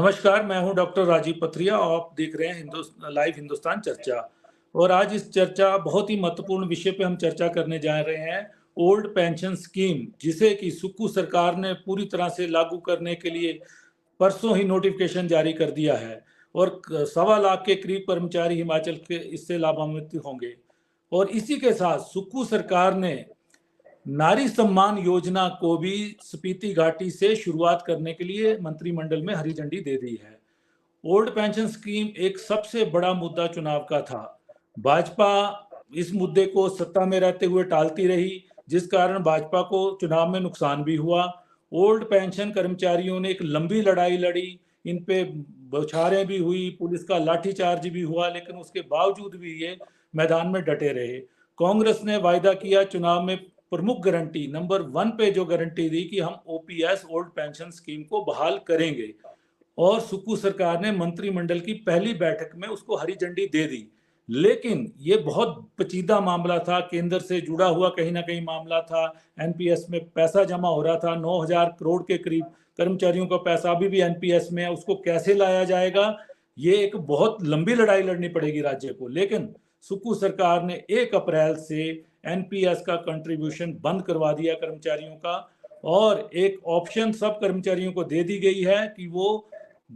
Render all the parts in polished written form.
नमस्कार, मैं हूं डॉक्टर राजीव पथरिया और आप देख रहे हैं लाइव हिंदुस्तान चर्चा। और आज इस चर्चा बहुत ही महत्वपूर्ण विषय पे हम चर्चा करने जा रहे हैं। ओल्ड पेंशन स्कीम, जिसे कि सुक्खू सरकार ने पूरी तरह से लागू करने के लिए परसों ही नोटिफिकेशन जारी कर दिया है और 1.25 लाख के करीब कर्मचारी हिमाचल के इससे लाभान्वित होंगे। और इसी के साथ सुक्खू सरकार ने नारी सम्मान योजना को भी स्पीति घाटी से शुरुआत करने के लिए मंत्रिमंडल में हरी झंडी दे दी है। ओल्ड पेंशन स्कीम एक सबसे बड़ा मुद्दा चुनाव का था। भाजपा इस मुद्दे को सत्ता में रहते हुए टालती रही, जिस कारण भाजपा को चुनाव में नुकसान भी हुआ। ओल्ड पेंशन कर्मचारियों ने एक लंबी लड़ाई लड़ी, इन पे बौछारें भी हुई, पुलिस का लाठीचार्ज भी हुआ, लेकिन उसके बावजूद भी ये मैदान में डटे रहे। कांग्रेस ने वायदा किया चुनाव में, प्रमुख गारंटी नंबर 1 पे जो गारंटी दी कि हम ओपीएस ओल्ड पेंशन स्कीम को बहाल करेंगे, और सुक्खू सरकार ने मंत्रिमंडल की पहली बैठक में उसको हरी झंडी दे दी। लेकिन ये बहुत पेचीदा मामला था, केंद्र से जुड़ा हुआ कहीं ना कहीं मामला था। एनपीएस में पैसा जमा हो रहा था, 9,000 करोड़ के करीब कर्मचारियों का पैसा अभी भी एनपीएस में है, उसको कैसे लाया जाएगा, ये एक बहुत लंबी लड़ाई लड़नी पड़ेगी राज्य को। लेकिन सुक्खू सरकार ने 1 अप्रैल से एनपीएस का कंट्रीब्यूशन बंद करवा दिया कर्मचारियों का, और एक ऑप्शन सब कर्मचारियों को दे दी गई है कि वो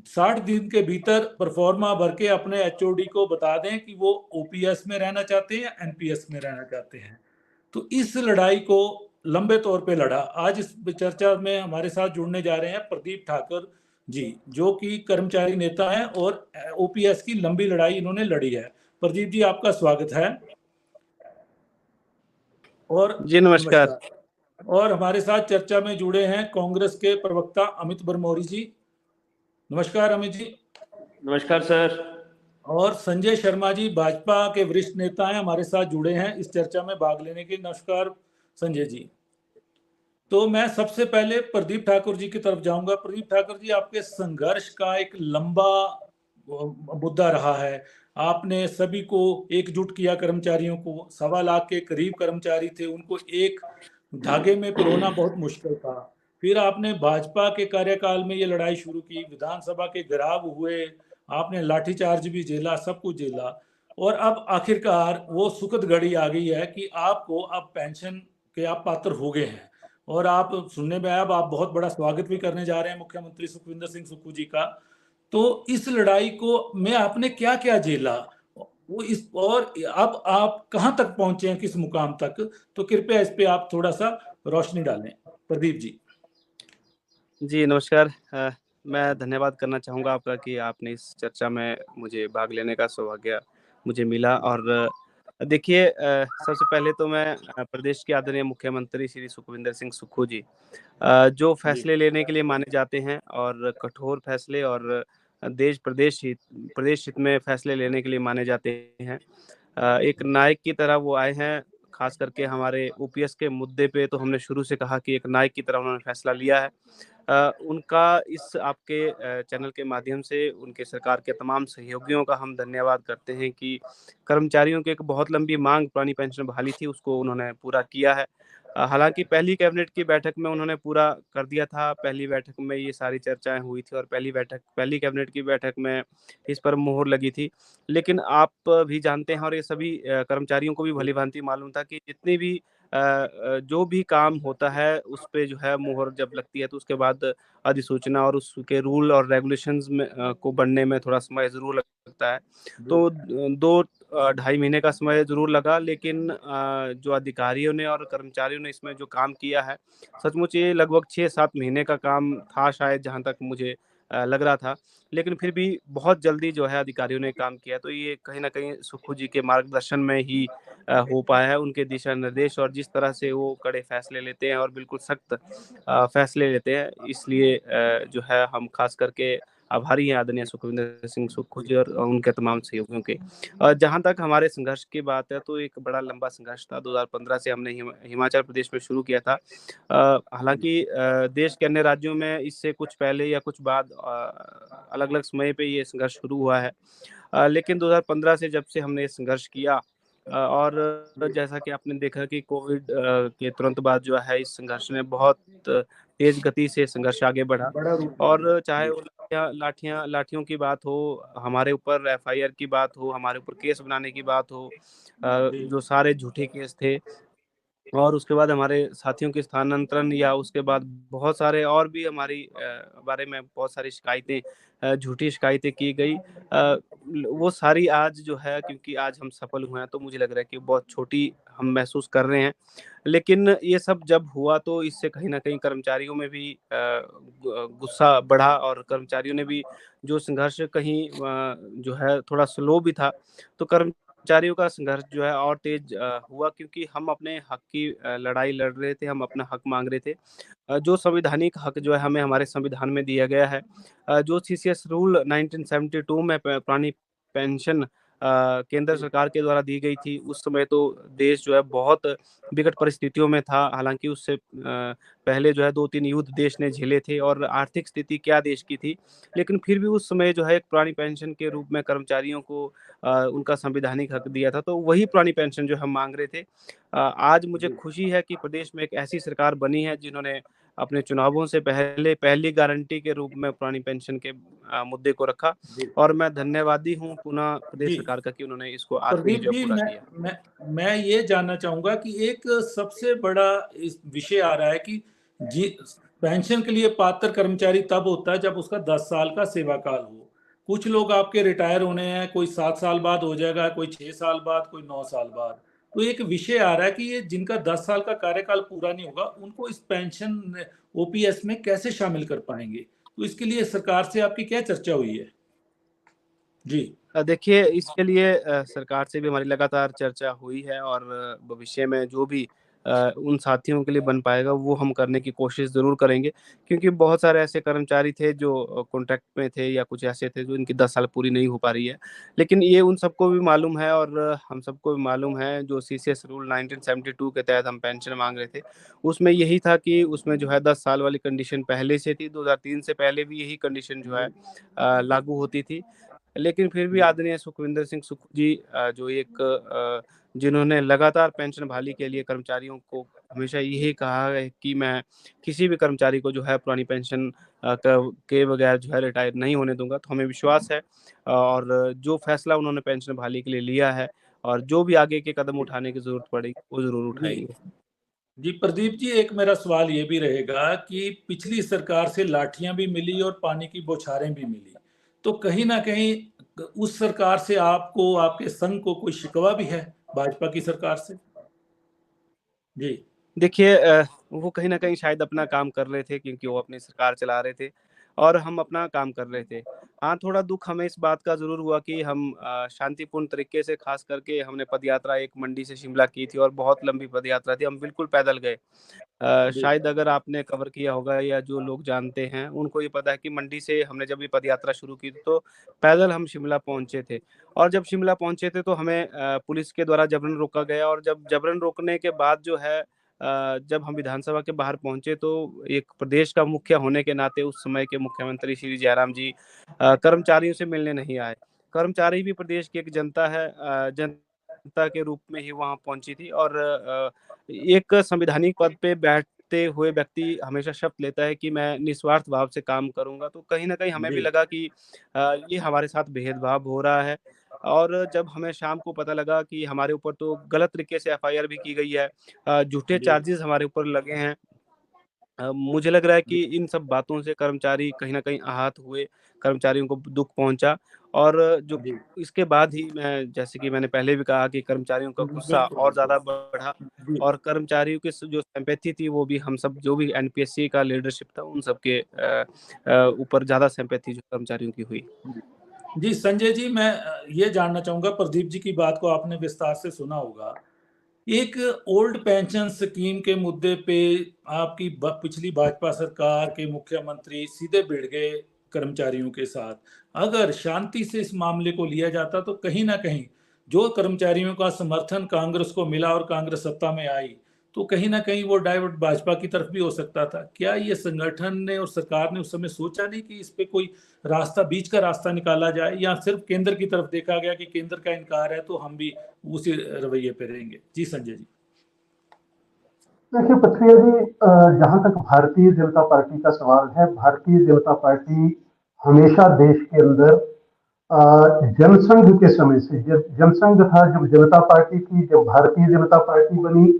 60 दिन के भीतर परफॉर्मा भर के अपने एचओडी को बता दें कि वो ओपीएस में रहना चाहते हैं या एनपीएस में रहना चाहते हैं। तो इस लड़ाई को लंबे तौर पे लड़ा। आज इस चर्चा में हमारे साथ जुड़ने जा रहे हैं प्रदीप ठाकुर जी, जो कि कर्मचारी नेता हैं और ओपीएस की लंबी लड़ाई इन्होंने लड़ी है। प्रदीप जी, आपका स्वागत है। और जी नमस्कार। और हमारे साथ चर्चा में जुड़े हैं कांग्रेस के प्रवक्ता अमित बरमोरी जी। नमस्कार अमित जी। नमस्कार सर। और संजय शर्मा जी, भाजपा के वरिष्ठ नेता हैं, हमारे साथ जुड़े हैं इस चर्चा में भाग लेने के लिए। नमस्कार संजय जी। तो मैं सबसे पहले प्रदीप ठाकुर जी की तरफ जाऊंगा। प्रदीप ठाकुर जी, आपके संघर्ष का एक लंबा मुद्दा रहा है। आपने सभी को एकजुट किया, कर्मचारियों को 1.25 लाख के करीब कर्मचारी थे, उनको एक धागे में पिरोना बहुत मुश्किल था। फिर आपने भाजपा के कार्यकाल में ये लड़ाई शुरू की, विधानसभा के घेराव हुए, आपने लाठीचार्ज भी झेला, सब कुछ झेला, और अब आखिरकार वो सुखद घड़ी आ गई है कि आपको अब पेंशन के आप पात्र हो गए हैं। और आप सुनने में आया, अब आप बहुत बड़ा स्वागत भी करने जा रहे हैं मुख्यमंत्री सुखविंदर सिंह सुक्खू जी का। तो इस लड़ाई को में आपने क्या क्या झेला, वो इस और अब आप कहाँ तक पहुंचे हैं, किस मुकाम तक, तो कृपया इस पे आप थोड़ा सा रोशनी डालें प्रदीप जी। जी नमस्कार। मैं धन्यवाद करना चाहूँगा आपका कि आपने इस चर्चा में मुझे भाग लेने का सौभाग्य मुझे मिला। और देखिए, सबसे पहले तो मैं प्रदेश के आदरणीय मुख्यमंत्री श्री सुखविंदर सिंह सुक्खू जी, जो फैसले लेने के लिए माने जाते हैं और कठोर फैसले और प्रदेश हित में फैसले लेने के लिए माने जाते हैं, एक नायक की तरह वो आए हैं। खास करके हमारे ओपीएस के मुद्दे पे तो हमने शुरू से कहा कि एक नायक की तरह उन्होंने फैसला लिया है। उनका इस आपके चैनल के माध्यम से उनके सरकार के तमाम सहयोगियों का हम धन्यवाद करते हैं कि कर्मचारियों की एक बहुत लंबी मांग पुरानी पेंशन बहाली थी, उसको उन्होंने पूरा किया है। हालांकि पहली कैबिनेट की बैठक में उन्होंने पूरा कर दिया था। पहली बैठक में ये सारी चर्चाएं हुई थी और पहली कैबिनेट की बैठक में इस पर मुहर लगी थी। लेकिन आप भी जानते हैं और ये सभी कर्मचारियों को भी भलीभांति मालूम था कि जितनी भी जो भी काम होता है उस पे जो है मुहर जब लगती है तो उसके बाद अधिसूचना और उसके रूल और रेगुलेशंस में को बनने में थोड़ा समय जरूर लगता है। तो 2-2.5 महीने का समय जरूर लगा, लेकिन जो अधिकारियों ने और कर्मचारियों ने इसमें जो काम किया है, सचमुच ये लगभग 6-7 महीने का काम था शायद, जहाँ तक मुझे लग रहा था। लेकिन फिर भी बहुत जल्दी जो है अधिकारियों ने काम किया, तो ये कहीं ना कहीं सुक्खू जी के मार्गदर्शन में ही हो पाया है। उनके दिशा निर्देश और जिस तरह से वो कड़े फैसले लेते हैं और बिल्कुल सख्त फैसले लेते हैं, इसलिए जो है हम खास करके आभारी हैं आदरणीय सुखविंदर सिंह सुक्खू जी और उनके तमाम सहयोगियों के। जहाँ तक हमारे संघर्ष की बात है तो एक बड़ा लंबा संघर्ष था। 2015 से हमने हिमाचल प्रदेश में शुरू किया था। हालांकि देश के अन्य राज्यों में इससे कुछ पहले या कुछ बाद अलग अलग समय पे ये संघर्ष शुरू हुआ है। लेकिन 2015 से जब से हमने ये संघर्ष किया, और जैसा कि आपने देखा कि कोविड के तुरंत बाद जो है इस संघर्ष ने बहुत तेज गति से संघर्ष आगे बढ़ा। और चाहे वो लाठियों की बात हो, हमारे ऊपर एफआईआर की बात हो, हमारे ऊपर केस बनाने की बात हो, जी जो सारे झूठे केस थे और उसके बाद हमारे साथियों के स्थानांतरण या उसके बाद बहुत सारे और भी हमारी बारे में बहुत सारी शिकायतें, झूठी शिकायतें की गई। वो सारी आज जो है, क्योंकि आज हम सफल हुए हैं तो मुझे लग रहा है कि बहुत छोटी हम महसूस कर रहे हैं। लेकिन ये सब जब हुआ तो इससे कहीं न कहीं कर्मचारियों में भी गुस्सा बढ़ा और कर्मचारियों ने भी जो संघर्ष कहीं जो है थोड़ा स्लो भी था, तो कर्मचारियों का संघर्ष जो है और तेज हुआ, क्योंकि हम अपने हक की लड़ाई लड़ रहे थे, हम अपना हक माँग रहे थे। जो संवैधानिक हक जो है हमें हमारे संविधान में दिया गया है। जो सीसीएस रूल 1972 में पुरानी पेंशन केंद्र सरकार के द्वारा दी गई थी, उस समय तो देश जो है बहुत विकट परिस्थितियों में था। हालाँकि उससे पहले जो है 2-3 युद्ध देश ने झेले थे और आर्थिक स्थिति क्या देश की थी। लेकिन फिर भी उस समय जो है एक पुरानी पेंशन के रूप में कर्मचारियों को उनका संवैधानिक हक दिया था, तो वही पुरानी पेंशन जो हम माँग रहे थे। आज मुझे जी खुशी है कि प्रदेश में एक ऐसी सरकार बनी है जिन्होंने अपने चुनावों से पहले पहली गारंटी के रूप में पुरानी पेंशन के मुद्दे को रखा जी और मैं धन्यवादी हूँ पुनः प्रदेश जी सरकार का कि उन्होंने इसको आज भी प्रदीप जो है जी, पूरा मैं किया। मैं मैं ये जानना चाहूंगा कि एक सबसे बड़ा इस विषय आ रहा है कि जी पेंशन के लिए पात्र कर्मचारी तब होता है जब उसका 10 साल का सेवा काल हो। कुछ लोग आपके रिटायर होने हैं, कोई 7 साल बाद हो जाएगा, कोई 6 साल बाद, कोई 9 साल बाद। तो एक विषय आ रहा है कि ये जिनका 10 साल का कार्यकाल पूरा नहीं होगा, उनको इस पेंशन ओपीएस में कैसे शामिल कर पाएंगे? तो इसके लिए सरकार से आपकी क्या चर्चा हुई है? जी देखिए इसके लिए सरकार से भी हमारी लगातार चर्चा हुई है और भविष्य में जो भी उन साथियों के लिए बन पाएगा वो हम करने की कोशिश ज़रूर करेंगे, क्योंकि बहुत सारे ऐसे कर्मचारी थे जो कॉन्ट्रैक्ट में थे या कुछ ऐसे थे जो इनकी 10 साल पूरी नहीं हो पा रही है। लेकिन ये उन सबको भी मालूम है और हम सबको भी मालूम है, जो सीसीएस रूल 1972 के तहत हम पेंशन माँग रहे थे, उसमें यही था कि उसमें जो है 10 साल वाली कंडीशन पहले से थी, 2003 से पहले भी यही कंडीशन जो है लागू होती थी। लेकिन फिर भी जी आदरणीय सुखविंदर सिंह सुक्खू जी जो एक जिन्होंने लगातार पेंशन बहाली के लिए कर्मचारियों को हमेशा यही कहा है कि मैं किसी भी कर्मचारी को जो है पुरानी पेंशन के बगैर जो है रिटायर नहीं होने दूँगा। तो हमें विश्वास है और जो फैसला उन्होंने पेंशन बहाली के लिए लिया है और जो भी आगे के कदम उठाने की ज़रूरत पड़ेगी, वो ज़रूर जी उठाएँगे। जी प्रदीप जी, एक मेरा सवाल ये भी रहेगा कि पिछली सरकार से लाठियां भी मिली और पानी की बौछारें भी मिली, तो कहीं ना कहीं उस सरकार से आपको, आपके संघ को कोई शिकवा भी है भाजपा की सरकार से? जी देखिए वो कहीं न कहीं शायद अपना काम कर रहे थे, क्योंकि वो अपनी सरकार चला रहे थे और हम अपना काम कर रहे थे। हाँ, थोड़ा दुःख हमें इस बात का ज़रूर हुआ कि हम शांतिपूर्ण तरीके से ख़ास करके हमने पदयात्रा एक मंडी से शिमला की थी और बहुत लंबी पदयात्रा थी, हम बिल्कुल पैदल गए। जी शायद अगर आपने कवर किया होगा या जो लोग जानते हैं, उनको ये पता है कि मंडी से हमने जब ये पदयात्रा शुरू की थी, तो पैदल हम शिमला पहुँचे थे और जब शिमला पहुँचे थे, तो हमें पुलिस के द्वारा जबरन रोका गया और जब जबरन रोकने के बाद जो है जब हम विधानसभा के बाहर पहुँचे, तो एक प्रदेश का मुखिया होने के नाते उस समय के मुख्यमंत्री श्री जयराम जी कर्मचारियों से मिलने नहीं आए। कर्मचारी भी प्रदेश की एक जनता है, जनता के रूप में ही वहाँ पहुँची थी और एक संवैधानिक पद पे बैठते हुए व्यक्ति हमेशा शपथ लेता है कि मैं निस्वार्थ भाव से काम करूँगा, तो कहीं न कहीं हमें भी जी लगा कि ये हमारे साथ भेदभाव हो रहा है और जब हमें शाम को पता लगा कि हमारे ऊपर तो गलत तरीके से एफआईआर भी की गई है, झूठे जी चार्जेज़ हमारे ऊपर लगे हैं। मुझे लग रहा है जी कि इन सब बातों से कर्मचारी कहीं न कहीं आहत हुए, कर्मचारियों को दुःख पहुँचा और जो जी इसके बाद ही मैं जैसे कि मैंने पहले भी कहा कि कर्मचारियों का गुस्सा बिल्कुल और बिल्कुल ज़्यादा बढ़ा जी और कर्मचारियों की जो सिम्पैथी थी वो भी हम सब जो भी एनपीएससी का लीडरशिप था उन सब के ऊपर ज़्यादा सिम्पैथी जो कर्मचारियों की हुई। जी जी, संजय जी, मैं ये जानना चाहूंगा, प्रदीप जी की बात को आपने विस्तार से सुना होगा। एक ओल्ड पेंशन स्कीम के मुद्दे पे आपकी पिछली भाजपा सरकार के मुख्यमंत्री सीधे भिड़ गए कर्मचारियों के साथ। अगर शांति से इस मामले को लिया जाता तो कहीं ना कहीं जो कर्मचारियों का समर्थन कांग्रेस को मिला और कांग्रेस सत्ता में आई, तो कहीं ना कहीं वो डाइवर्ट भाजपा की तरफ भी हो सकता था। क्या ये संगठन ने और सरकार ने उस समय सोचा नहीं कि इस पे कोई रास्ता, बीच का रास्ता निकाला जाए, या सिर्फ केंद्र की तरफ देखा गया कि केंद्र का इनकार है तो हम भी उसी रवैये पे रहेंगे? जी संजय जी। देखिए पथरिया जी, जहां तक भारतीय जनता पार्टी का सवाल है, भारतीय जनता पार्टी हमेशा देश के अंदर जनसंघ के समय से, जब जनसंघ था, जब जनता पार्टी थी, जब भारतीय जनता पार्टी बनी,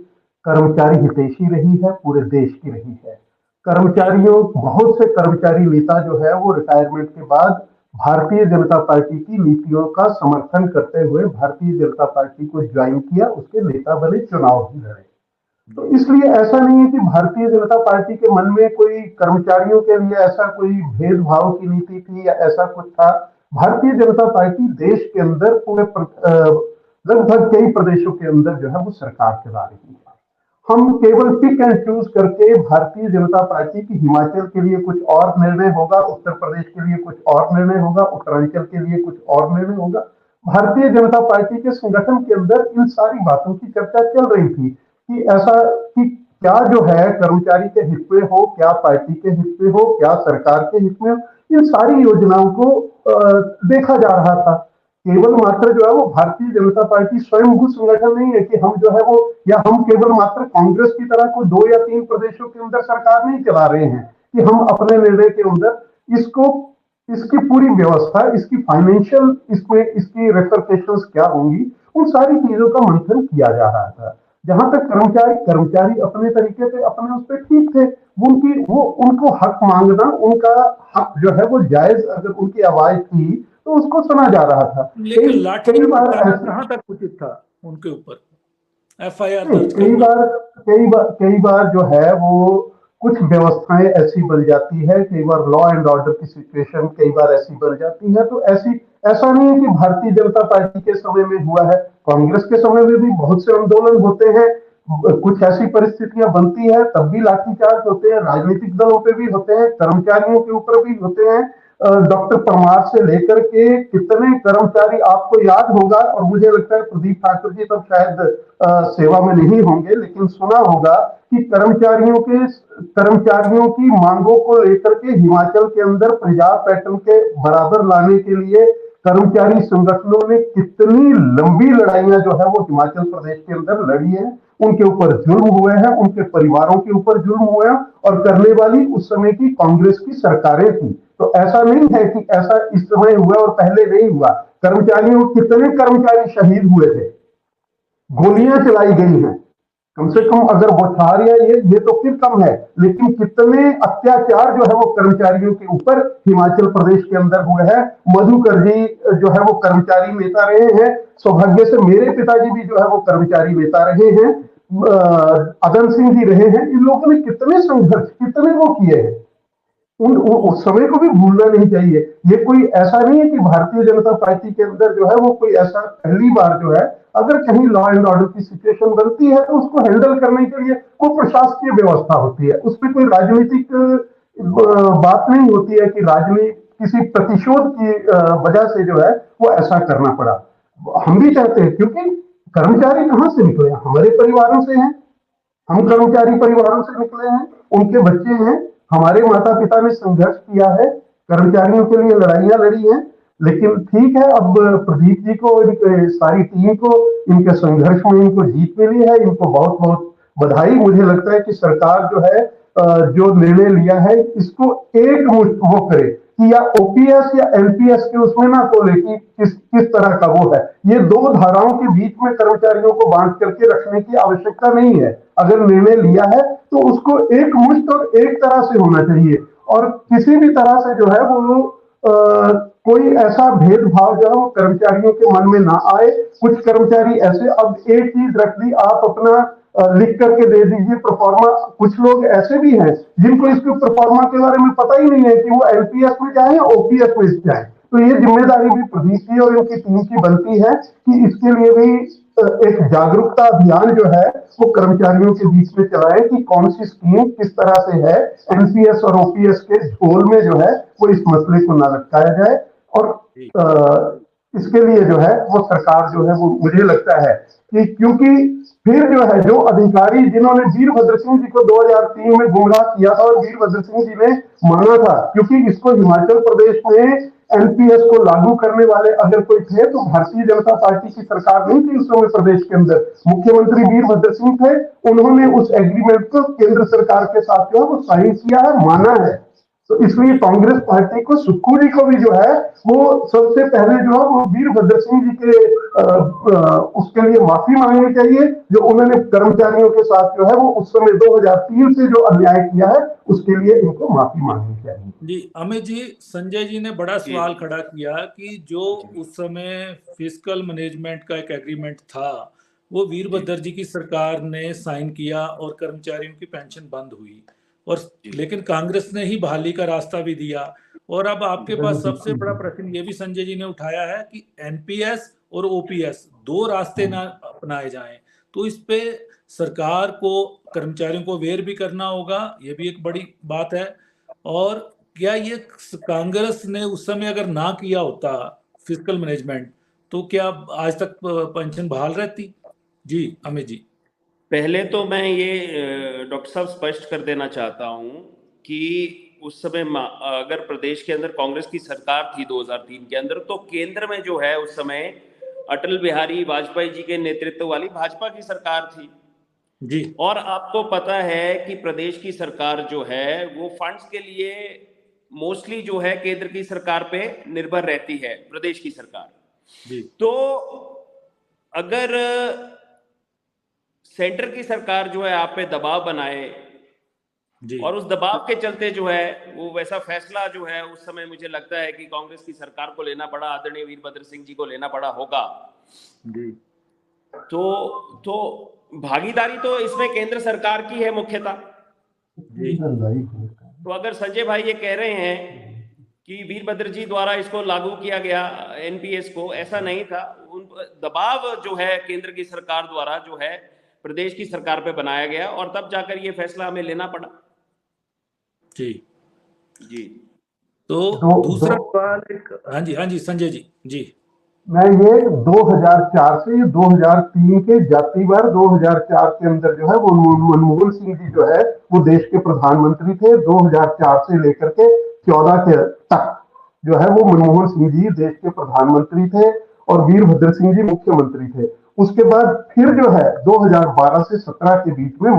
कर्मचारी हितैषी रही है, पूरे देश की रही है। कर्मचारियों, बहुत से कर्मचारी नेता जो है वो रिटायरमेंट के बाद भारतीय जनता पार्टी की नीतियों का समर्थन करते हुए भारतीय जनता पार्टी को ज्वाइन किया, उसके नेता बने, चुनाव भी लड़े। तो इसलिए ऐसा नहीं है कि भारतीय जनता पार्टी के मन में कोई कर्मचारियों के लिए ऐसा कोई भेदभाव की नीति थी या ऐसा कुछ था। भारतीय जनता पार्टी देश के अंदर पूरे लगभग कई प्रदेशों के अंदर जो है वो सरकार चला रही है। हम केवल पिक एंड चूज करके भारतीय जनता पार्टी की हिमाचल के लिए कुछ और निर्णय होगा, उत्तर प्रदेश के लिए कुछ और निर्णय होगा, उत्तरांचल के लिए कुछ और निर्णय होगा। भारतीय जनता पार्टी के संगठन के अंदर इन सारी बातों की चर्चा चल रही थी कि ऐसा कि क्या जो है कर्मचारी के हित में हो, क्या पार्टी के हित में हो, क्या सरकार के हित में हो, इन सारी योजनाओं को देखा जा रहा था। केवल मात्र जो है वो भारतीय जनता पार्टी स्वयं भू संगठन नहीं है कि हम जो है वो, या हम केवल मात्र कांग्रेस की तरह कोई 2 या 3 प्रदेशों के अंदर सरकार नहीं चला रहे हैं कि हम अपने निर्णय के अंदर इसको, इसकी पूरी व्यवस्था, इसकी फाइनेंशियल, इसमें इसकी रेपरकेशंस क्या होंगी, उन सारी चीजों का मंथन किया जा रहा था। जहां तक कर्मचारी अपने तरीके से अपने उस पर ठीक थे, उनको हक मांगना, उनका हक जो है वो जायज, अगर उनकी आवाज थी तो उसको सुना जा रहा था। लेकिन लाठी कहाँ तक उचित था उनके ऊपर FIR दर्ज कई बार जो है वो कुछ व्यवस्थाएं ऐसी बन जाती है, कई बार लॉ एंड ऑर्डर की सिचुएशन कई बार ऐसी बन जाती है। तो ऐसा नहीं है कि भारतीय जनता पार्टी के समय में हुआ है, कांग्रेस के समय में भी बहुत से आंदोलन होते हैं, कुछ ऐसी परिस्थितियां बनती है तब भी लाठीचार्ज होते हैं, राजनीतिक दलों पे भी होते हैं, कर्मचारियों के ऊपर भी होते हैं। डॉक्टर परमार से लेकर के कितने कर्मचारी, आपको याद होगा, और मुझे लगता है प्रदीप ठाकुर जी तब शायद सेवा में नहीं होंगे, लेकिन सुना होगा कि कर्मचारियों की मांगों को लेकर के हिमाचल के अंदर पंजाब पैटर्न के बराबर लाने के लिए कर्मचारी संगठनों ने कितनी लंबी लड़ाइयां जो है वो हिमाचल प्रदेश के अंदर लड़ी है। उनके ऊपर जुल्म हुए हैं, उनके परिवारों के ऊपर जुल्म हुए हैं, और करने वाली उस समय की कांग्रेस की सरकारें थी। तो ऐसा नहीं है कि ऐसा इस समय हुआ और पहले नहीं हुआ। कितने कर्मचारी शहीद हुए थे, गोलियां चलाई गई हैं, कम से कम अगर बौछार या ये तो फिर कम है, लेकिन कितने अत्याचार जो है वो कर्मचारियों के ऊपर हिमाचल प्रदेश के अंदर हुए हैं। मधुकर जी जो है वो कर्मचारी नेता रहे हैं, सौभाग्य से मेरे पिताजी भी जो है वो कर्मचारी नेता रहे हैं, अदन सिंह जी रहे हैं। इन लोगों ने कितने संघर्ष, कितने वो किए हैं, उस समय को भी भूलना नहीं चाहिए। ये कोई ऐसा नहीं है कि भारतीय जनता पार्टी के अंदर जो है वो कोई ऐसा पहली बार जो है, अगर कहीं लॉ एंड ऑर्डर की सिचुएशन बनती है तो उसको हैंडल करने के लिए कोई प्रशासकीय व्यवस्था होती है, उसमें कोई राजनीतिक बात नहीं होती है कि किसी प्रतिशोध की वजह से जो है वो ऐसा करना पड़ा। हम भी चाहते हैं, क्योंकि कर्मचारी कहां से निकले, हमारे परिवारों से हैं, हम कर्मचारी परिवारों से निकले हैं, उनके बच्चे हैं, हमारे माता पिता ने संघर्ष किया है, कर्मचारियों के लिए लड़ाइयां लड़ी हैं। लेकिन ठीक है, अब प्रदीप जी को, इनके सारी टीम को, इनके संघर्ष में इनको जीत मिली है, इनको बहुत बहुत बधाई। मुझे लगता है कि सरकार जो है जो निर्णय लिया है इसको एक मुश्त वो करे कि या ओपीएस या एनपीएस के उसमें ना तोले कि किस तरह का वो है। ये 2 धाराओं के बीच में कर्मचारियों को बांट करके रखने की आवश्यकता नहीं है। अगर निर्णय लिया है तो उसको एक मुश्त और एक तरह से होना चाहिए, और किसी भी तरह से जो है वो कोई ऐसा भेदभाव जो है वो कर्मचारियों के मन में ना आए। कुछ कर्मचारी ऐसे, अब एक चीज रख दी, आप अपना लिख करके दे दीजिए प्रोफार्मा। कुछ लोग ऐसे भी हैं जिनको इसके प्रोफार्मा के बारे में पता ही नहीं है कि वो एलपीएस में जाए या ओपीएस में जाए। तो ये जिम्मेदारी भी प्रदीप की और इनकी टीम की बनती है कि इसके लिए भी एक जागरूकता अभियान जो है वो कर्मचारियों के बीच में चलाए कि कौन सी स्कीम किस तरह से है, एनपीएस और ओपीएस के झोल में जो है वो इस मसले को ना लटकाया जाए। और इसके लिए जो है वो सरकार जो है वो, मुझे लगता है कि क्योंकि फिर जो है जो अधिकारी जिन्होंने वीरभद्र सिंह जी को 2003 में गुमराह किया था, और वीरभद्र सिंह जी ने माना था, क्योंकि इसको हिमाचल प्रदेश में एनपीएस को लागू करने वाले अगर कोई थे तो भारतीय जनता पार्टी की सरकार नहीं थी उस समय प्रदेश के अंदर, मुख्यमंत्री वीरभद्र सिंह थे। उन्होंने उस एग्रीमेंट को केंद्र सरकार के साथ जो है वो साइन किया है, माना है। तो इसलिए कांग्रेस पार्टी को, सुक्खू जी को भी जो है वो सबसे पहले जो है वो वीरभद्र सिंह जी के उसके लिए माफी मांगनी चाहिए, जो उन्होंने कर्मचारियों के साथ जो है वो उस समय 2003 से जो अन्याय किया है उसके लिए इनको माफी मांगनी चाहिए। जी अमित जी, संजय जी ने बड़ा जी। सवाल खड़ा किया कि जो उस समय फिस्कल मैनेजमेंट का एक एग्रीमेंट था वो वीरभद्र जी की सरकार ने साइन किया और कर्मचारियों की पेंशन बंद हुई, और लेकिन कांग्रेस ने ही बहाली का रास्ता भी दिया। और अब आपके पास सबसे बड़ा प्रश्न ये भी संजय जी ने उठाया है कि एनपीएस और ओपीएस दो रास्ते ना अपनाए जाएं, तो इस पे सरकार को कर्मचारियों को अवेयर भी करना होगा, ये भी एक बड़ी बात है। और क्या ये कांग्रेस ने उस समय अगर ना किया होता फिस्कल मैनेजमेंट, तो क्या आज तक पेंशन बहाल रहती? जी अमित जी। पहले तो मैं ये डॉक्टर साहब स्पष्ट कर देना चाहता हूं कि उस समय अगर प्रदेश के अंदर कांग्रेस की सरकार थी 2003 के अंदर, तो केंद्र में जो है उस समय अटल बिहारी वाजपेयी जी के नेतृत्व वाली भाजपा की सरकार थी जी। और आपको पता है कि प्रदेश की सरकार जो है वो फंड्स के लिए मोस्टली जो है केंद्र की सरकार पे निर्भर रहती है, प्रदेश की सरकार। जी। तो अगर सेंटर की सरकार जो है आप पे दबाव बनाए जी। और उस दबाव के चलते जो है वो वैसा फैसला जो है उस समय मुझे लगता है कि कांग्रेस की सरकार को लेना पड़ा, आदरणीय वीरभद्र सिंह जी को लेना पड़ा होगा। जी। तो भागीदारी तो इसमें केंद्र सरकार की है मुख्यतः। जी। तो अगर संजय भाई ये कह रहे हैं कि वीरभद्र जी द्वारा इसको लागू किया गया एनपीएस को, ऐसा नहीं था। उन दबाव जो है केंद्र की सरकार द्वारा जो है प्रदेश की सरकार पे बनाया गया और तब जाकर ये फैसला हमें लेना पड़ा। जी। जी। तो दूसरा सवाल हाँ जी, हाँ जी संजय जी। जी। मैं ये 2004 से 2003 के जातिवार 2004 के अंदर जो है वो मनमोहन सिंह जी जो है वो देश के प्रधानमंत्री थे। 2004 से लेकर के 14 के तक जो है वो मनमोहन सिंह जी देश के प्रधानमंत्री थे और वीरभद्र सिंह जी मुख्यमंत्री थे। उसके बाद फिर जो है 2012 से 17 के बीच में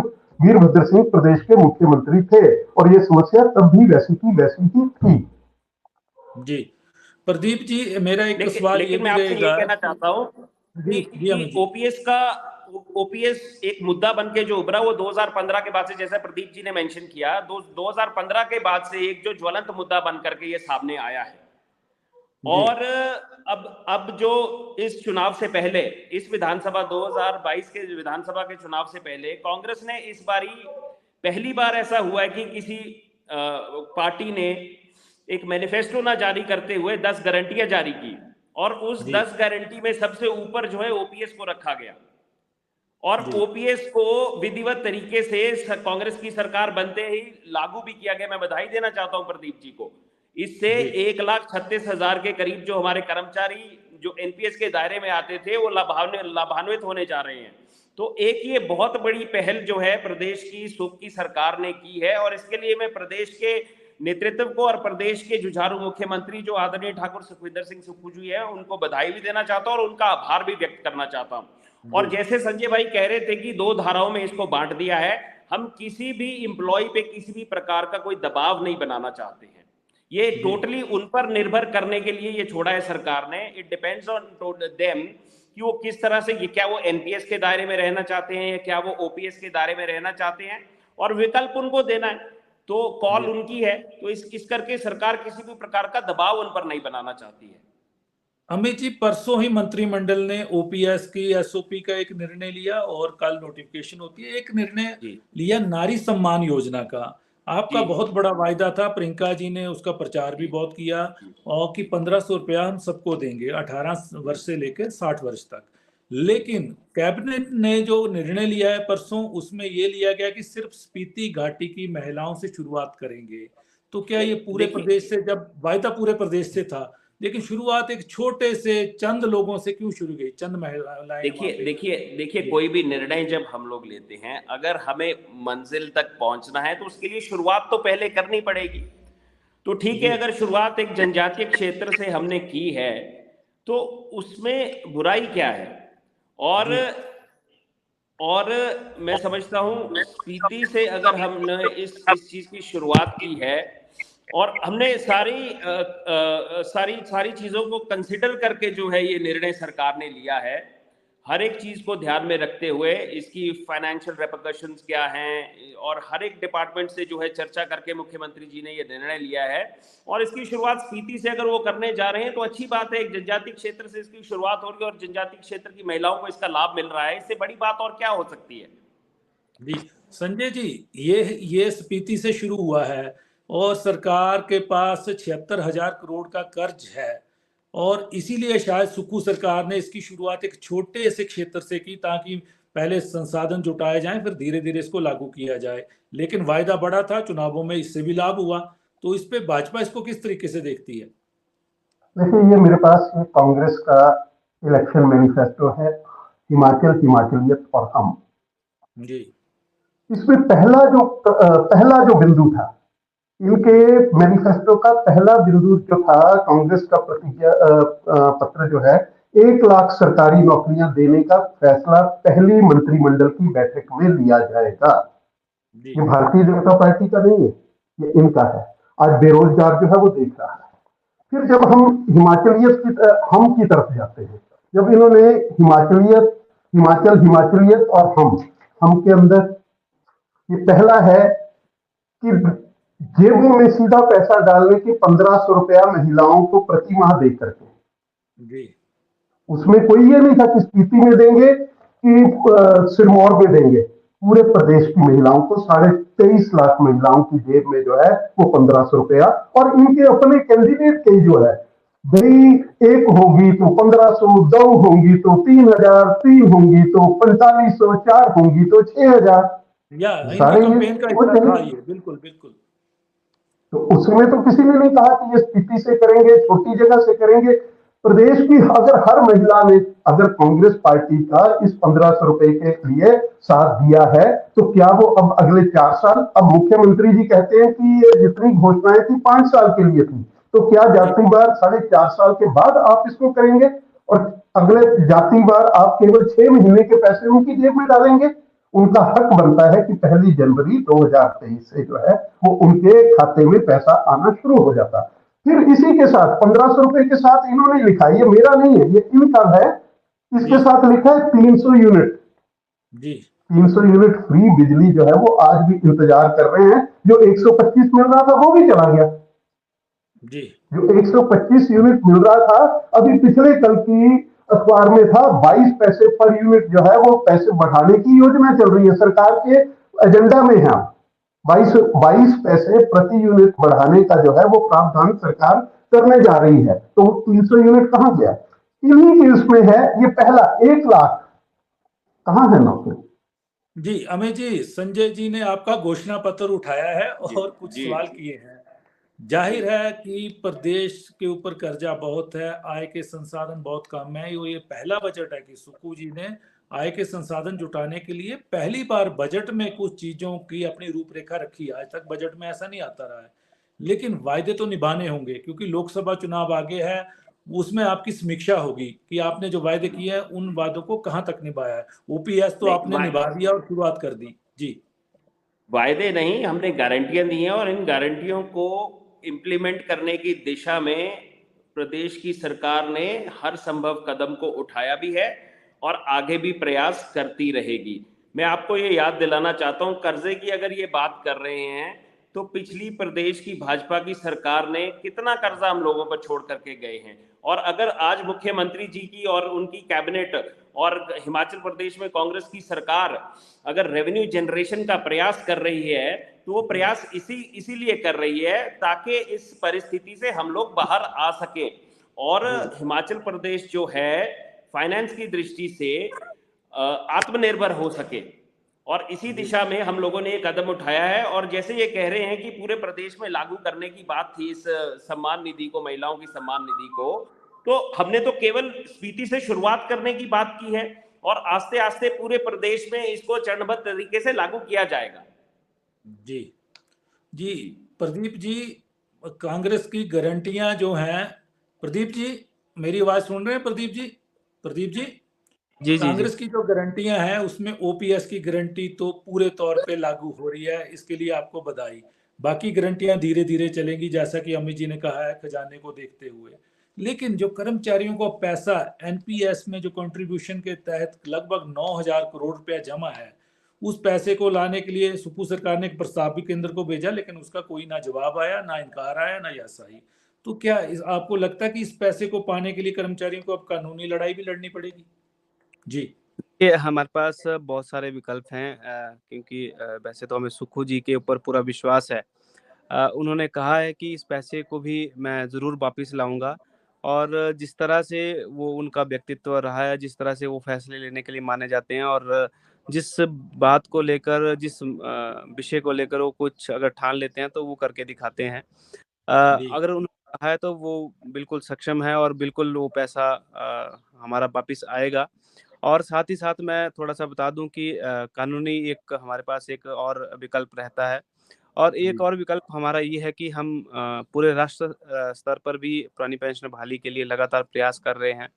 वीरभद्र सिंह प्रदेश के मुख्यमंत्री थे और ये समस्या तब भी वैसी ही थी। जी प्रदीप जी, मेरा एक सवाल ये भी रहेगा। ये कहना चाहता हूं कि ओपीएस एक मुद्दा बन के जो उभरा वो 2015 के बाद से, जैसा प्रदीप जी ने मेंशन किया, 2015 के बाद से एक जो ज्वलंत मुद्दा बन करके ये सामने आया है। और अब जो इस चुनाव से पहले, इस विधानसभा 2022 के विधानसभा के चुनाव से पहले कांग्रेस ने इस बारी पहली बार ऐसा हुआ है कि किसी पार्टी ने एक मैनिफेस्टो ना जारी करते हुए 10 गारंटियां जारी की और उस 10 गारंटी में सबसे ऊपर जो है ओपीएस को रखा गया और ओपीएस को विधिवत तरीके से कांग्रेस की सरकार बनते ही लागू भी किया गया। मैं बधाई देना चाहता हूं प्रदीप जी को। इससे 1,36,000 के करीब जो हमारे कर्मचारी जो एनपीएस के दायरे में आते थे वो लाभान्वित होने जा रहे हैं। तो एक ये बहुत बड़ी पहल जो है प्रदेश की सुख की सरकार ने की है और इसके लिए मैं प्रदेश के नेतृत्व को और प्रदेश के जुझारू मुख्यमंत्री जो आदरणीय ठाकुर सुखविंदर सिंह सुक्खू जी है उनको बधाई भी देना चाहता हूं और उनका आभार भी व्यक्त करना चाहता हूं। और जैसे संजय भाई कह रहे थे कि 2 धाराओं में इसको बांट दिया है, हम किसी भी एम्प्लॉय पे किसी भी प्रकार का कोई दबाव नहीं बनाना चाहते हैं। ये टोटली उन पर निर्भर करने के लिए ये छोड़ा है सरकार ने। इट डिपेंड्स ऑन देम कि वो किस तरह से, ये क्या वो एनपीएस के दायरे में रहना चाहते हैं या क्या वो ओपीएस के दायरे में रहना चाहते हैं, और विकल्प उनको देना है। तो कॉल उनकी है। तो इस करके सरकार किसी भी प्रकार का दबाव उन पर नहीं बनाना चाहती है। अमित जी, परसों ही मंत्रिमंडल ने ओपीएस की एसओपी का एक निर्णय लिया और कल नोटिफिकेशन होती है। एक निर्णय लिया नारी सम्मान योजना का। आपका बहुत बड़ा वायदा था, प्रियंका जी ने उसका प्रचार भी बहुत किया और कि 1500 रुपया हम सबको देंगे 18 वर्ष से लेकर 60 वर्ष तक। लेकिन कैबिनेट ने जो निर्णय लिया है परसों, उसमें ये लिया गया कि सिर्फ स्पीति घाटी की महिलाओं से शुरुआत करेंगे। तो क्या ये पूरे प्रदेश से, जब वायदा पूरे प्रदेश से था, लेकिन शुरुआत एक छोटे से चंद लोगों से क्यों शुरू गई, चंद महिलाएं? देखिए कोई भी निर्णय जब हम लोग लेते हैं, अगर हमें मंजिल तक पहुंचना है तो उसके लिए शुरुआत तो पहले करनी पड़ेगी। तो ठीक है, अगर शुरुआत एक जनजातीय क्षेत्र से हमने की है तो उसमें बुराई क्या है। और मैं समझता हूं स्पीति से अगर हमने इस चीज की शुरुआत की है और हमने सारी चीजों को कंसिडर करके जो है ये निर्णय सरकार ने लिया है, हर एक चीज को ध्यान में रखते हुए इसकी फाइनेंशियल रेपरकशंस क्या हैं, और हर एक डिपार्टमेंट से जो है चर्चा करके मुख्यमंत्री जी ने ये निर्णय लिया है। और इसकी शुरुआत स्पीति से अगर वो करने जा रहे हैं तो अच्छी बात है, एक जनजातीय क्षेत्र से इसकी शुरुआत हो रही है और जनजातीय क्षेत्र की महिलाओं को इसका लाभ मिल रहा है, इससे बड़ी बात और क्या हो सकती है। जी संजय जी, ये स्पीति से शुरू हुआ है और सरकार के पास 76,000 करोड़ का कर्ज है, और इसीलिए शायद सुक्खू सरकार ने इसकी शुरुआत एक छोटे से क्षेत्र से की, ताकि पहले संसाधन जुटाए जाएं, फिर धीरे धीरे इसको लागू किया जाए। लेकिन वायदा बड़ा था, चुनावों में इससे भी लाभ हुआ, तो इस पे भाजपा इसको किस तरीके से देखती है? देखिए, ये मेरे पास ये कांग्रेस का इलेक्शन मैनिफेस्टो है, हिमाचल, हिमाचलियत और हम। जी इसमें पहला जो बिंदु था, इनके मैनिफेस्टो का पहला बिंदु जो था, कांग्रेस का प्रतिज्ञा पत्र जो है, 1 लाख सरकारी नौकरियां देने का फैसला पहली मंत्रिमंडल की बैठक में लिया जाएगा। जी ये भारतीय जनता पार्टी का नहीं है, ये इनका है। आज बेरोजगार जो है वो देख रहा है। फिर जब हम हम की तरफ जाते हैं, जब इन्होंने हिमाचल, हिमाचलियत और हम के अंदर ये पहला है कि जेबों में सीधा पैसा डालने के 1,500 रुपया महिलाओं को प्रति माह दे करके। जी उसमें कोई ये नहीं था कि स्पीति में देंगे कि सिरमौर में देंगे। पूरे प्रदेश की महिलाओं को, 23.5 लाख महिलाओं की जेब में जो है वो 1,500 रुपया, और इनके अपने कैंडिडेट के जो है, भाई एक होगी तो 1,500, 2 होंगी तो 3,000, 3 होंगी तो 4,500, 4 होंगी तो 6,000। या सारे इनकी कैंपेन का हिस्सा था ये, बिल्कुल बिल्कुल। तो उसमें तो किसी ने नहीं कहा कि ये स्पीति से करेंगे, छोटी जगह से करेंगे। प्रदेश की अगर हर महिला ने अगर कांग्रेस पार्टी का इस 1,500 रुपए के लिए साथ दिया है, तो क्या वो अब अगले 4 साल, अब मुख्यमंत्री जी कहते हैं कि ये जितनी घोषणाएं थी 5 साल के लिए थी, तो क्या जाति बार 4.5 साल के बाद आप इसको करेंगे, और अगले जाति बार आप केवल 6 महीने के पैसे उनकी जेब में डालेंगे? उनका हक बनता है कि 1 जनवरी 2023 से जो है वो उनके खाते में पैसा आना शुरू हो जाता। फिर इसी के साथ 1,500 रुपए के साथ इन्होंने लिखा, ये मेरा नहीं है, ये इनका है, इसके साथ लिखा है 300 यूनिट। जी 300 यूनिट फ्री बिजली जो है वो आज भी इंतजार कर रहे हैं। जो 125 मिल रहा था वो भी चला गया। जी जो 125 यूनिट मिल रहा था, अभी पिछले कल की अखबार में था 22 पैसे पर यूनिट जो है वो पैसे बढ़ाने की योजना चल रही है, सरकार के एजेंडा में है। 22 पैसे प्रति यूनिट बढ़ाने का जो है वो प्रावधान सरकार करने जा रही है। तो 300 यूनिट कहां गया? इन्हीं के उसमें है। ये पहला 1 लाख कहां है नौकरी? जी अमित जी, संजय जी ने आपका घोषणा पत्र उठाया है और कुछ जी, सवाल किए हैं। जाहिर है कि प्रदेश के ऊपर कर्जा बहुत है, आय के संसाधन बहुत कम है। ये पहला बजट है कि सुक्खू जी ने आय के संसाधन जुटाने के लिए पहली बार बजट में कुछ चीजों की अपनी रूपरेखा रखी है। आज तक बजट में ऐसा नहीं आता रहा है, लेकिन वायदे तो निभाने होंगे, क्योंकि लोकसभा चुनाव आगे है। उसमें आपकी समीक्षा होगी कि आपने जो वायदे किए हैं उन वादों को कहां तक निभाया है। ओपीएस तो आपने निभा दिया और शुरुआत कर दी। जी वायदे नहीं, हमने गारंटियां दी हैं, और इन गारंटियों को इम्प्लीमेंट करने की दिशा में प्रदेश की सरकार ने हर संभव कदम को उठाया भी है और आगे भी प्रयास करती रहेगी। मैं आपको ये याद दिलाना चाहता हूं, कर्जे की अगर ये बात कर रहे हैं तो पिछली प्रदेश की भाजपा की सरकार ने कितना कर्जा हम लोगों पर छोड़ करके गए हैं। और अगर आज मुख्यमंत्री जी की और उनकी कैबिनेट और हिमाचल प्रदेश में कांग्रेस की सरकार अगर रेवेन्यू जनरेशन का प्रयास कर रही है, तो वो प्रयास इसीलिए कर रही है ताकि इस परिस्थिति से हम लोग बाहर आ सके, और हिमाचल प्रदेश जो है फाइनेंस की दृष्टि से आत्मनिर्भर हो सके। और इसी दिशा में हम लोगों ने एक कदम उठाया है। और जैसे ये कह रहे हैं कि पूरे प्रदेश में लागू करने की बात थी इस सम्मान निधि को, महिलाओं की सम्मान निधि को, तो हमने तो केवल स्पीति से शुरुआत करने की बात की है, और आस्ते आस्ते पूरे प्रदेश में इसको चरणबद्ध तरीके से लागू किया जाएगा। जी जी प्रदीप जी, कांग्रेस की गारंटियां जो हैं, प्रदीप जी मेरी आवाज सुन रहे हैं? प्रदीप जी, प्रदीप जी, जी जी कांग्रेस की जो गारंटियां हैं उसमें ओपीएस की गारंटी तो पूरे तौर पे लागू हो रही है, इसके लिए आपको बधाई। बाकी गारंटियां धीरे धीरे चलेंगी, जैसा कि अमित जी ने कहा है, खजाने को देखते हुए। लेकिन जो कर्मचारियों को पैसा एनपीएस में जो कंट्रीब्यूशन के तहत लगभग 9,000 करोड़ रुपया जमा है, उस पैसे को लाने के लिए सुप्पू सरकार ने एक प्रस्ताव भी केंद्र को भेजा, लेकिन उसका कोई ना जवाब आया, ना इनकार आया, ना यासाई। तो क्या आपको लगता है कि इस पैसे को पाने के लिए कर्मचारियों को अब कानूनी लड़ाई भी लड़नी पड़ेगी? जी। ये हमारे पास बहुत सारे विकल्प हैं, क्योंकि वैसे तो हमें सुक्खू जी के ऊपर पूरा विश्वास है। उन्होंने कहा है कि इस पैसे को भी मैं ज़रूर वापस लाऊँगा, और जिस तरह से वो उनका व्यक्तित्व रहा है, जिस तरह से वो फैसले लेने के लिए माने जाते हैं, और जिस बात को लेकर, जिस विषय को लेकर वो कुछ अगर ठान लेते हैं तो वो करके दिखाते हैं। जी। अगर उन्होंने कहा है तो वो बिल्कुल सक्षम है, और बिल्कुल वो पैसा हमारा वापिस आएगा। और साथ ही साथ मैं थोड़ा-सा बता दूँ कि कानूनी एक हमारे पास एक और विकल्प रहता है, और एक जी। और विकल्प हमारा ये है कि हम पूरे राष्ट्र स्तर पर भी पुरानी पेंशन बहाली के लिए लगातार प्रयास कर रहे हैं।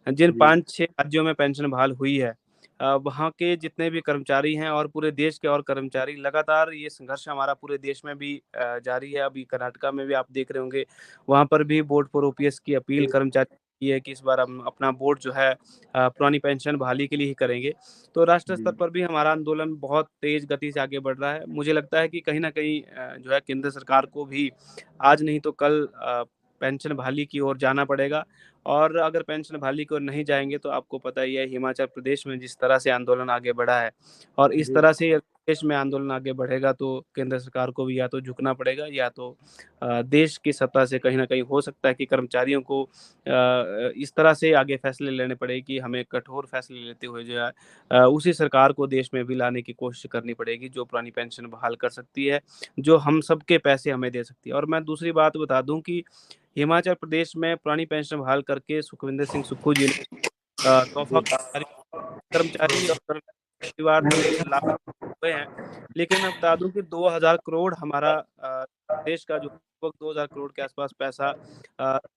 जिन जी। 5-6 राज्यों में पेंशन बहाल हुई है, वहाँ के जितने भी कर्मचारी हैं और पूरे देश के और कर्मचारी, लगातार ये संघर्ष हमारा पूरे देश में भी जारी है। अभी कर्नाटका में भी आप देख रहे होंगे, वहाँ पर भी बोर्ड फॉर ओपीएस की अपील कर्मचारी की है कि इस बार हम अपना बोर्ड जो है पुरानी पेंशन बहाली के लिए ही करेंगे। तो राष्ट्र स्तर जी। पर भी हमारा आंदोलन बहुत तेज़ गति से आगे बढ़ रहा है। मुझे लगता है कि कहीं न कहीं जो है केंद्र सरकार को भी आज नहीं तो कल पेंशन बहाली की ओर जाना पड़ेगा। और अगर पेंशन बहाली की ओर नहीं जाएँगे तो आपको पता ही है, हिमाचल प्रदेश में जिस तरह से आंदोलन आगे बढ़ा है, और इस जी। तरह से देश में आंदोलन आगे बढ़ेगा तो केंद्र सरकार को भी या तो झुकना पड़ेगा, या तो देश की सत्ता से कहीं न कहीं हो सकता है कि कर्मचारियों को इस तरह से आगे फैसले लेने पड़े कि हमें कठोर फैसले लेते हुए जो है उसी सरकार को देश में भी लाने की कोशिश करनी पड़ेगी, जो पुरानी पेंशन बहाल कर सकती है, जो हम सबके पैसे हमें दे सकती है। और मैं दूसरी बात बता दूँ कि हिमाचल प्रदेश में पुरानी पेंशन बहाल करके सुखविंदर सिंह सुक्खू जी ने तोहफ़ा कर्मचारी और परिवार जो लाभान्वित हुए हैं। लेकिन मैं बता दूँ कि 2000 करोड़ हमारा देश का जो लगभग 2000 करोड़ के आस-पास पैसा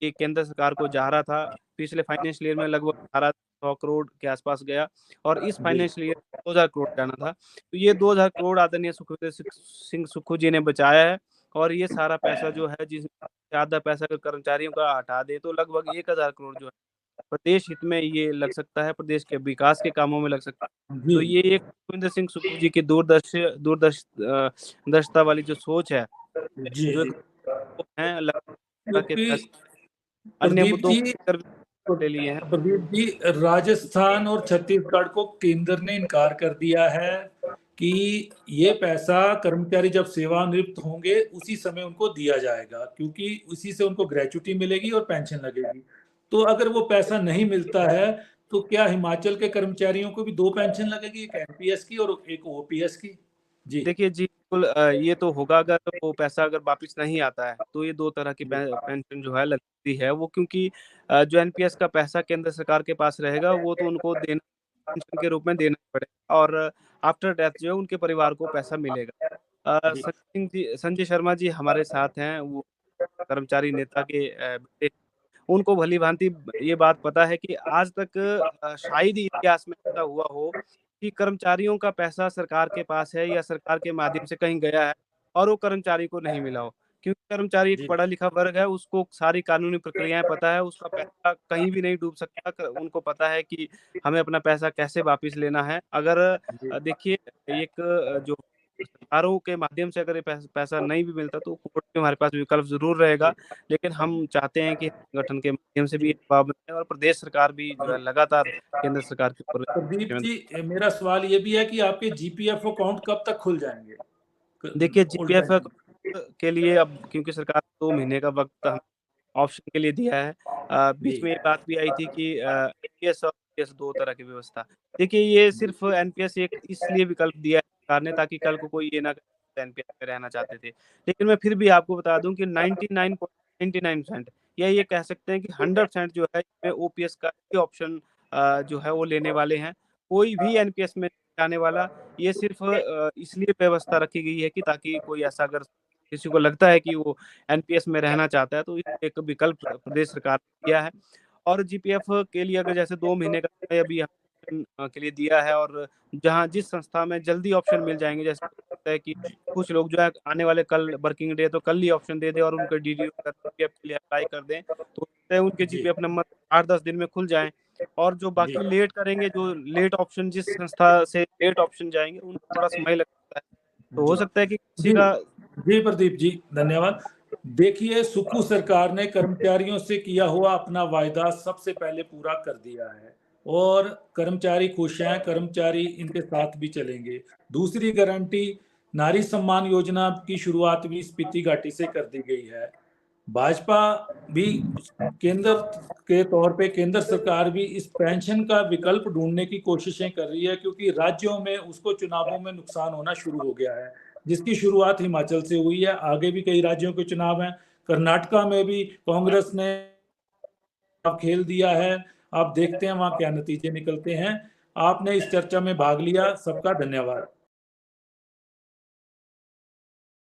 ये केंद्र सरकार को जा रहा था। पिछले फाइनेंशियल ईयर में लगभग 1800 करोड़ के आस-पास गया, और इस जी। फाइनेंशियल ईयर 2000 करोड़ जाना था। तो ये 2000 करोड़ आदरणीय सुखविंदर सिंह सुक्खू जी ने बचाया है, और ये सारा पैसा जो है, जिस आधा पैसा अगर कर्मचारियों का हटा दें तो लगभग 1000 करोड़ जो है प्रदेश हित में ये लग सकता है, प्रदेश के विकास के कामों में लग सकता है। जी। तो ये एक सुखविंदर सिंह सुक्खू जी की दर्शिता वाली जो सोच है, जी। जो एक वो है लगता के क्योंकि फैसले अन्य प्रदीप मुद्दों जी, को लेकर भी ले लिए हैं। प्रदीप जी, राजस्थान और छत्तीसगढ़ को केंद्र ने इनकार कर दिया है कि ये पैसा कर्मचारी जब सेवानिवृत्त होंगे उसी समय उनको दिया जाएगा, क्योंकि उसी से उनको ग्रेच्युटी मिलेगी और पेंशन लगेगी। तो अगर वो पैसा नहीं मिलता है, तो क्या हिमाचल के कर्मचारियों को भी 2 पेंशन लगेगी, एक एनपीएस की और एक ओपीएस की? जी। देखिए जी, बिल्कुल ये तो होगा अगर वो पैसा अगर वापस नहीं आता है, तो ये 2 तरह की जी। पेंशन जो है लगती है। वो क्योंकि जो एनपीएस का पैसा केंद्र सरकार के पास रहेगा, वो तो उनको देना पेंशन के रूप में देना पड़ेगा, और आफ्टर डेथ जो है उनके परिवार को पैसा मिलेगा। जी। संजय शर्मा जी हमारे साथ हैं, वो कर्मचारी नेता के बेटे, उनको भली-भाँति ये बात पता है कि आज तक शायद ही इतिहास में ऐसा हुआ हो कि कर्मचारियों का पैसा सरकार के पास है या सरकार के माध्यम से कहीं गया है और वो कर्मचारी को नहीं मिला हो। क्योंकि कर्मचारी एक जी। पढ़ा-लिखा वर्ग है, उसको सारी कानूनी प्रक्रियाएँ पता है, उसका पैसा कहीं भी नहीं डूब सकता। क उनको पता है कि हमें अपना पैसा कैसे वापस लेना है। अगर जी। देखिए, एक जो सरकारों के माध्यम से अगर ये पैसा नहीं भी मिलता तो कोर्ट में हमारे पास विकल्प ज़रूर रहेगा। लेकिन हम चाहते हैं कि संगठन के माध्यम से भी जी। ये दबाव बनाएँ, और प्रदेश सरकार भी जो है लगातार केंद्र सरकार के ऊपर प्रदीप जी, मेरा सवाल ये भी है कि आपके जीपीएफ अकाउंट कब तक खुल जाएंगे? देखिए, ओल्ड जीपीएफ पेंशन। के लिए अब क्योंकि सरकार ने 2 महीने का वक़्त हम ऑप्शन के लिए दिया है। जी। बीच में ये बात भी आई थी कि एनपीएस और पीएस 2 तरह की व्यवस्था। देखिए, ये जी। सिर्फ़ एनपीएस एक इसलिए विकल्प दिया है सरकार ने, ताकि कल को कोई ये ना कहे एनपीएस में रहना चाहते थे। लेकिन मैं फिर भी आपको बता दूँ कि 99.99% या ये कह सकते हैं कि 100% जो है इसमें ओपीएस का ही ऑप्शन जो है वो लेने वाले हैं। कोई भी एनपीएस में नहीं जाने वाला। ये सिर्फ़ इसलिए व्यवस्था रखी गई है कि ताकि कोई ऐसा अगर किसी को लगता है कि वो एनपीएस में रहना चाहता है, तो एक विकल्प प्रदेश सरकार ने दिया है। और जीपीएफ के लिए अगर जैसे 2 महीने का समय अभी ऑप्शन के लिए दिया है, और जहाँ जिस संस्था में जल्दी ऑप्शन मिल जाएँगे, जैसे होता है कि कुछ लोग जो है आने वाले कल वर्किंग डे तो कल ही ऑप्शन दे दें और उनका डीडीयू अगर पीपीएफ के लिए अप्लाई कर दें, तो हो सकता है उनके जी जीपीएफ नंबर 8-10 दिन में खुल जाएँ। और जो जी बाकी लेट करेंगे, जो लेट ऑप्शन जिस संस्था से लेट ऑप्शन जाएँगे, उनको थोड़ा समय लग सकता है। तो हो जी सकता है कि किसी जी का जी प्रदीप जी, धन्यवाद। देखिए, सुक्खू सरकार ने कर्मचारियों से किया हुआ अपना वायदा सबसे पहले पूरा कर दिया है और कर्मचारी खुश हैं, कर्मचारी इनके साथ भी चलेंगे। दूसरी गारंटी, नारी सम्मान योजना की शुरुआत भी स्पीति घाटी से कर दी गई है। भाजपा भी केंद्र के तौर पे केंद्र सरकार भी इस पेंशन का विकल्प ढूंढने की कोशिशें कर रही है, क्योंकि राज्यों में उसको चुनावों में नुकसान होना शुरू हो गया है, जिसकी शुरुआत हिमाचल से हुई है। आगे भी कई राज्यों के चुनाव हैं। कर्नाटका में भी कांग्रेस ने खेल दिया है। आप देखते हैं वहां क्या नतीजे निकलते हैं। आपने इस चर्चा में भाग लिया, सबका धन्यवाद।